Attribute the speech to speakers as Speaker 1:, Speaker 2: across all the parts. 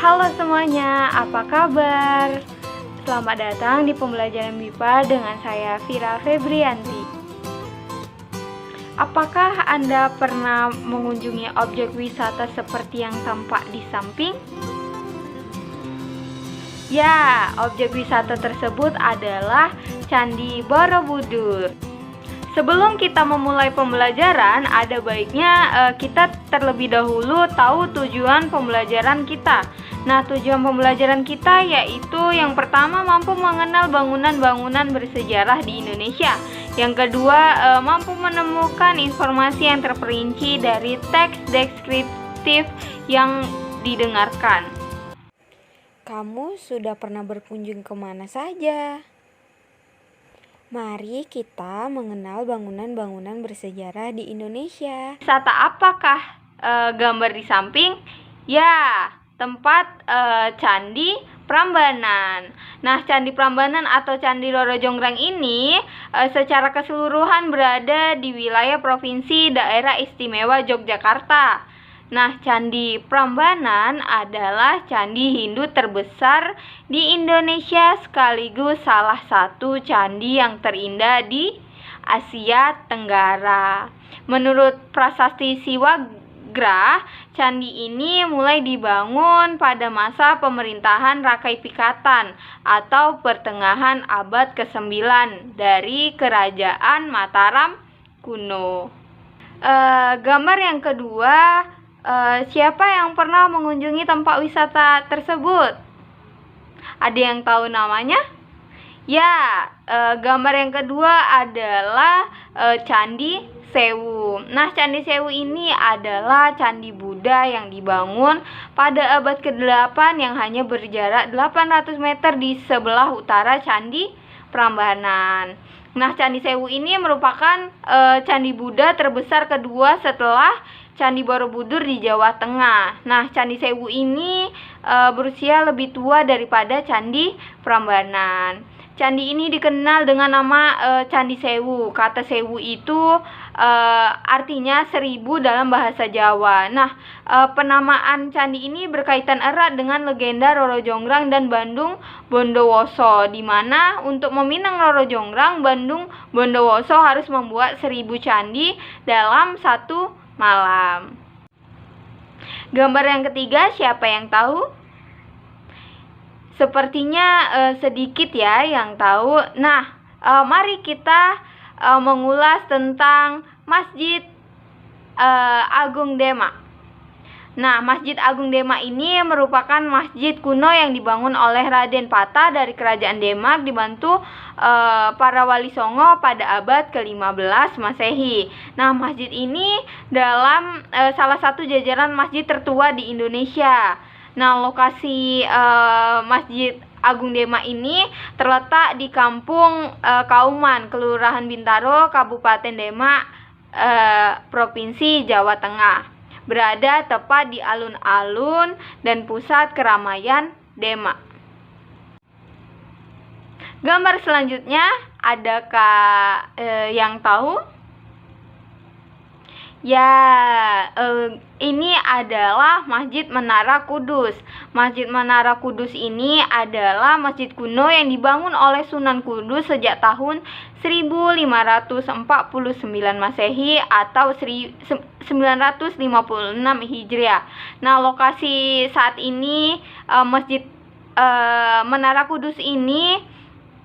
Speaker 1: Halo semuanya, apa kabar? Selamat datang di pembelajaran MIPA dengan saya Vira Febrianti. Apakah Anda pernah mengunjungi objek wisata seperti yang tampak di samping? Ya, objek wisata tersebut adalah Candi Borobudur. Sebelum kita memulai pembelajaran, ada baiknya kita terlebih dahulu tahu tujuan pembelajaran kita. Nah, tujuan pembelajaran kita yaitu yang pertama mampu mengenal bangunan-bangunan bersejarah di Indonesia. Yang kedua, mampu menemukan informasi yang terperinci dari teks deskriptif yang didengarkan.
Speaker 2: Kamu sudah pernah berkunjung kemana saja? Mari kita mengenal bangunan-bangunan bersejarah di Indonesia.
Speaker 1: Wisata apakah gambar di samping? Ya, tempat Candi Prambanan. Nah, Candi Prambanan atau Candi Roro Jonggrang ini secara keseluruhan berada di wilayah Provinsi Daerah Istimewa Yogyakarta. Nah, Candi Prambanan adalah candi Hindu terbesar di Indonesia sekaligus salah satu candi yang terindah di Asia Tenggara. Menurut Prasasti Siwagrah, candi ini mulai dibangun pada masa pemerintahan Rakai Pikatan atau pertengahan abad ke-9 dari Kerajaan Mataram kuno. Gambar yang kedua, siapa yang pernah mengunjungi tempat wisata tersebut? Ada yang tahu namanya? Ya, gambar yang kedua adalah Candi Sewu. Nah, Candi Sewu ini adalah candi Buddha yang dibangun pada abad ke-8 yang hanya berjarak 800 meter di sebelah utara Candi Prambanan. Nah, Candi Sewu ini merupakan candi Buddha terbesar kedua setelah Candi Borobudur di Jawa Tengah. Nah, Candi Sewu ini berusia lebih tua daripada Candi Prambanan. Candi ini dikenal dengan nama Candi Sewu. Kata Sewu itu artinya 1000 dalam bahasa Jawa. Nah, penamaan candi ini berkaitan erat dengan legenda Roro Jonggrang dan Bandung Bondowoso, di mana untuk meminang Roro Jonggrang, Bandung Bondowoso harus membuat 1000 candi dalam satu malam. Gambar yang ketiga, siapa yang tahu? Sepertinya sedikit ya yang tahu. Nah, mari kita mengulas tentang Masjid Agung Demak. Nah, Masjid Agung Demak ini merupakan masjid kuno yang dibangun oleh Raden Patah dari Kerajaan Demak dibantu para wali Songo pada abad ke-15 Masehi. Nah, masjid ini dalam salah satu jajaran masjid tertua di Indonesia. Nah, lokasi Masjid Agung Demak ini terletak di Kampung Kauman, Kelurahan Bintaro, Kabupaten Demak, Provinsi Jawa Tengah. Berada tepat di alun-alun dan pusat keramaian Demak. Gambar selanjutnya, adakah yang tahu? Ya, ini adalah Masjid Menara Kudus. Masjid Menara Kudus ini adalah masjid kuno yang dibangun oleh Sunan Kudus sejak tahun 1549 Masehi atau 956 Hijriah. Nah, lokasi saat ini Masjid Menara Kudus ini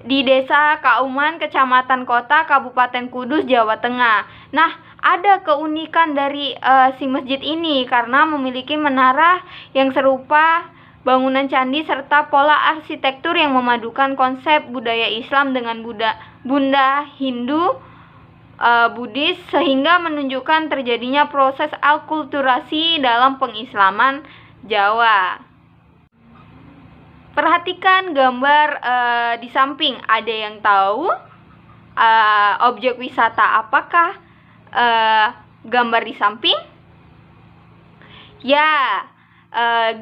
Speaker 1: di Desa Kauman, Kecamatan Kota, Kabupaten Kudus, Jawa Tengah. Nah, ada keunikan dari si masjid ini karena memiliki menara yang serupa bangunan candi serta pola arsitektur yang memadukan konsep budaya Islam dengan Bunda Hindu Buddhis sehingga menunjukkan terjadinya proses akulturasi dalam pengislaman Jawa. Perhatikan gambar di samping. Ada yang tahu objek wisata apakah gambar di samping? Ya,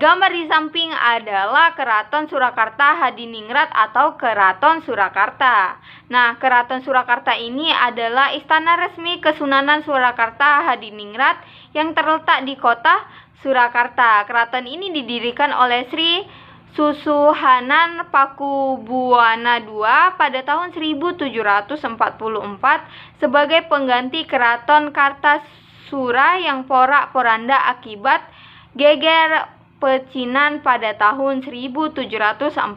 Speaker 1: Gambar di samping adalah Keraton Surakarta Hadiningrat atau Keraton Surakarta. Nah, Keraton Surakarta ini adalah istana resmi Kesunanan Surakarta Hadiningrat yang terletak di kota Surakarta. Keraton ini didirikan oleh Sri Susuhanan Pakubuwana II pada tahun 1744 sebagai pengganti Keraton Kartasura yang porak-poranda akibat geger pecinan pada tahun 1743.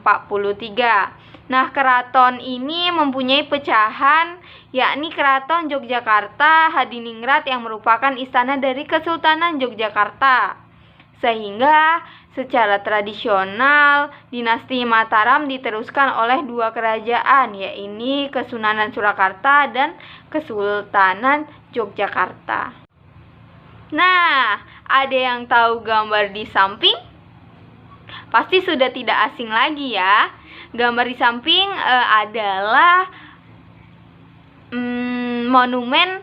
Speaker 1: Nah, keraton ini mempunyai pecahan, yakni Keraton Yogyakarta Hadiningrat yang merupakan istana dari Kesultanan Yogyakarta. Sehingga secara tradisional dinasti Mataram diteruskan oleh dua kerajaan, yaitu Kesunanan Surakarta dan Kesultanan Yogyakarta. Nah, ada yang tahu gambar di samping? Pasti sudah tidak asing lagi ya. Gambar di samping adalah monumen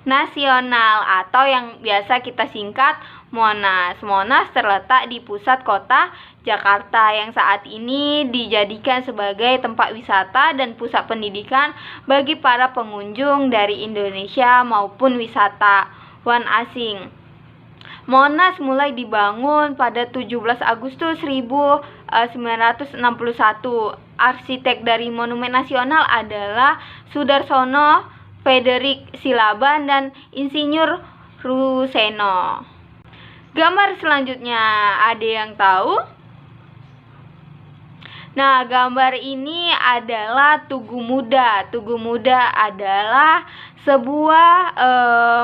Speaker 1: nasional atau yang biasa kita singkat Monas. Monas terletak di pusat kota Jakarta yang saat ini dijadikan sebagai tempat wisata dan pusat pendidikan bagi para pengunjung dari Indonesia maupun wisatawan asing. Monas mulai dibangun pada 17 Agustus 1961. Arsitek dari Monumen Nasional adalah Sudarsono Frederick Silaban dan Insinyur Ruseno. Gambar selanjutnya, ada yang tahu? Nah, gambar ini adalah Tugu Muda. Tugu Muda adalah sebuah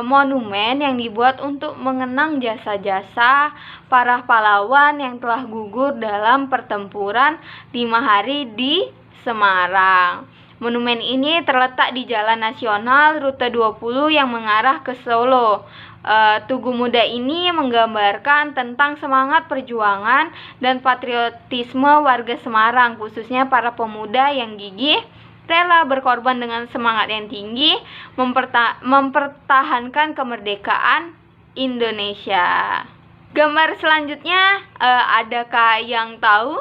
Speaker 1: monumen yang dibuat untuk mengenang jasa-jasa para pahlawan yang telah gugur dalam pertempuran 5 hari di Semarang. Monumen ini terletak di Jalan Nasional Rute 20 yang mengarah ke Solo. Tugu Muda ini menggambarkan tentang semangat perjuangan dan patriotisme warga Semarang, khususnya para pemuda yang gigih, rela berkorban dengan semangat yang tinggi, mempertahankan kemerdekaan Indonesia. Gambar selanjutnya, adakah yang tahu?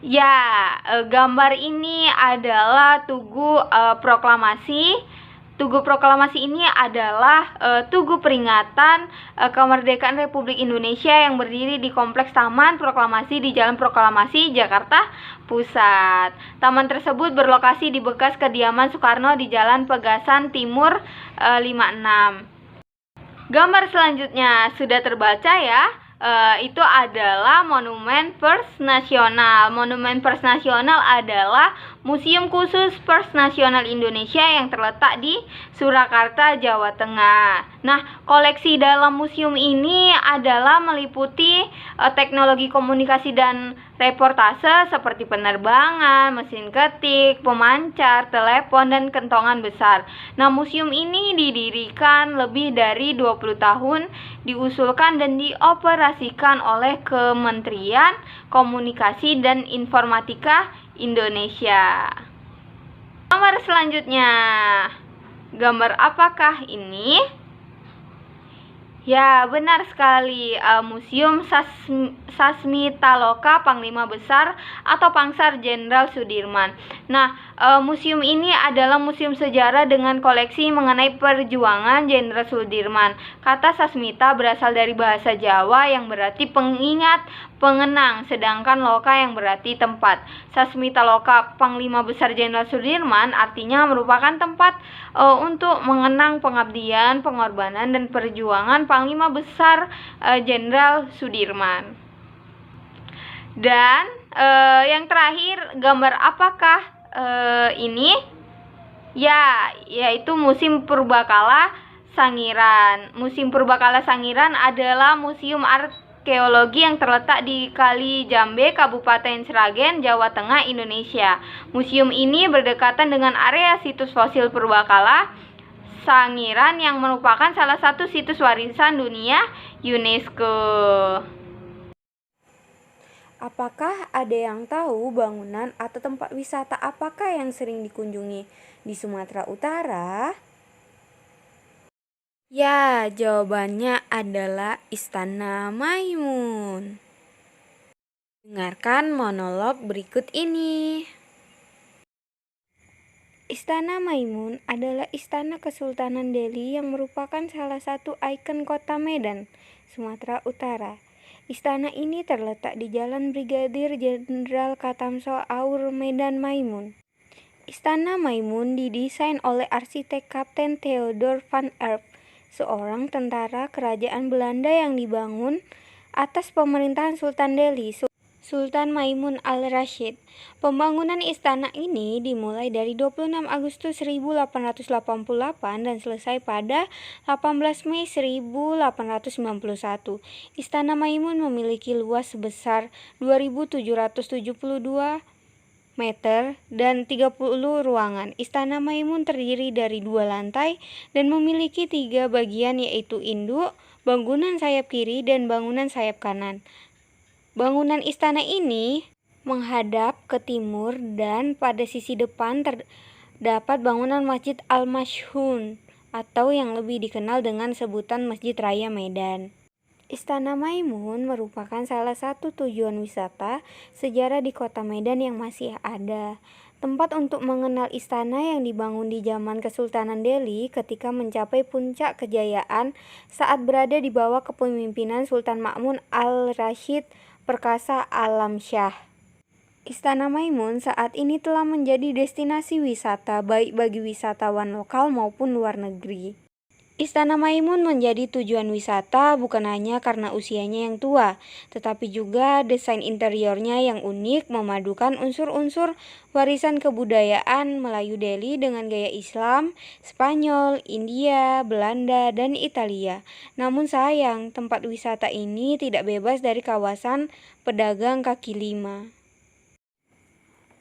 Speaker 1: Ya, gambar ini adalah Tugu Proklamasi. Tugu Proklamasi ini adalah tugu peringatan kemerdekaan Republik Indonesia yang berdiri di Kompleks Taman Proklamasi di Jalan Proklamasi, Jakarta Pusat. Taman tersebut berlokasi di bekas kediaman Soekarno di Jalan Pegasan Timur 56. Gambar selanjutnya sudah terbaca ya. Itu adalah Monumen Pers Nasional. Monumen Pers Nasional adalah museum khusus Pers Nasional Indonesia yang terletak di Surakarta, Jawa Tengah. Nah, koleksi dalam museum ini adalah meliputi teknologi komunikasi dan reportase seperti penerbangan, mesin ketik, pemancar, telepon, dan kentongan besar. Nah, museum ini didirikan lebih dari 20 tahun, diusulkan dan dioperasikan oleh Kementerian Komunikasi dan Informatika Indonesia. Gambar selanjutnya. Gambar apakah ini? Ya, benar sekali. Museum Sasmitaloka Panglima Besar atau Pangsar Jenderal Sudirman. Nah, museum ini adalah museum sejarah dengan koleksi mengenai perjuangan Jenderal Sudirman. Kata Sasmita berasal dari bahasa Jawa yang berarti pengingat, pengenang, sedangkan loka yang berarti tempat. Sasmitaloka Panglima Besar Jenderal Sudirman artinya merupakan tempat untuk mengenang pengabdian, pengorbanan, dan perjuangan Panglima Besar Jenderal Sudirman. Dan yang terakhir, gambar apakah ini? Ya, yaitu Museum Purbakala Sangiran. Museum Purbakala Sangiran adalah museum arkeologi yang terletak di Kali Jambe, Kabupaten Sragen, Jawa Tengah, Indonesia. Museum ini berdekatan dengan area situs fosil Purbakala Sangiran yang merupakan salah satu situs warisan dunia UNESCO.
Speaker 2: Apakah ada yang tahu bangunan atau tempat wisata apakah yang sering dikunjungi di Sumatera Utara? Ya, jawabannya adalah Istana Maimun. Dengarkan monolog berikut ini. Istana Maimun adalah istana Kesultanan Delhi yang merupakan salah satu ikon kota Medan, Sumatera Utara. Istana ini terletak di Jalan Brigadir Jenderal Katamso Aur Medan Maimun. Istana Maimun didesain oleh arsitek Kapten Theodor van Erp, seorang tentara kerajaan Belanda yang dibangun atas pemerintahan Sultan Delhi, Sultan Maimun al-Rashid. Pembangunan istana ini dimulai dari 26 Agustus 1888 dan selesai pada 18 Mei 1891. Istana Maimun memiliki luas sebesar 2.772 meter dan 30 ruangan. Istana Maimun terdiri dari 2 lantai dan memiliki 3 bagian, yaitu induk, bangunan sayap kiri, dan bangunan sayap kanan. Bangunan istana ini menghadap ke timur dan pada sisi depan terdapat bangunan Masjid Al-Mashhun atau yang lebih dikenal dengan sebutan Masjid Raya Medan. Istana Maimun merupakan salah satu tujuan wisata sejarah di kota Medan yang masih ada. Tempat untuk mengenal istana yang dibangun di zaman Kesultanan Delhi ketika mencapai puncak kejayaan saat berada di bawah kepemimpinan Sultan Ma'mun al-Rashid Perkasa Alam Shah. Istana Maimun saat ini telah menjadi destinasi wisata baik bagi wisatawan lokal maupun luar negeri. Istana Maimun menjadi tujuan wisata bukan hanya karena usianya yang tua, tetapi juga desain interiornya yang unik memadukan unsur-unsur warisan kebudayaan Melayu Delhi dengan gaya Islam, Spanyol, India, Belanda, dan Italia. Namun sayang, tempat wisata ini tidak bebas dari kawasan pedagang kaki lima.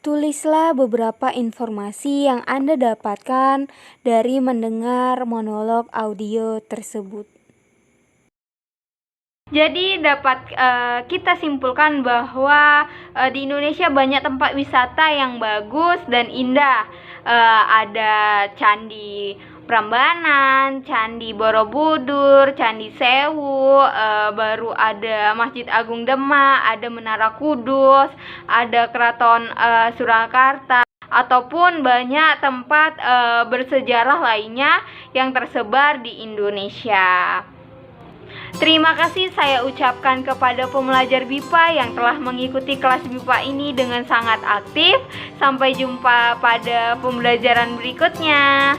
Speaker 2: Tulislah beberapa informasi yang Anda dapatkan dari mendengar monolog audio tersebut.
Speaker 1: Jadi dapat kita simpulkan bahwa di Indonesia banyak tempat wisata yang bagus dan indah. Ada Candi Prambanan, Candi Borobudur, Candi Sewu, baru ada Masjid Agung Demak, ada Menara Kudus, ada Keraton Surakarta, ataupun banyak tempat bersejarah lainnya yang tersebar di Indonesia. Terima kasih saya ucapkan kepada pembelajar BIPA yang telah mengikuti kelas BIPA ini dengan sangat aktif. Sampai jumpa pada pembelajaran berikutnya.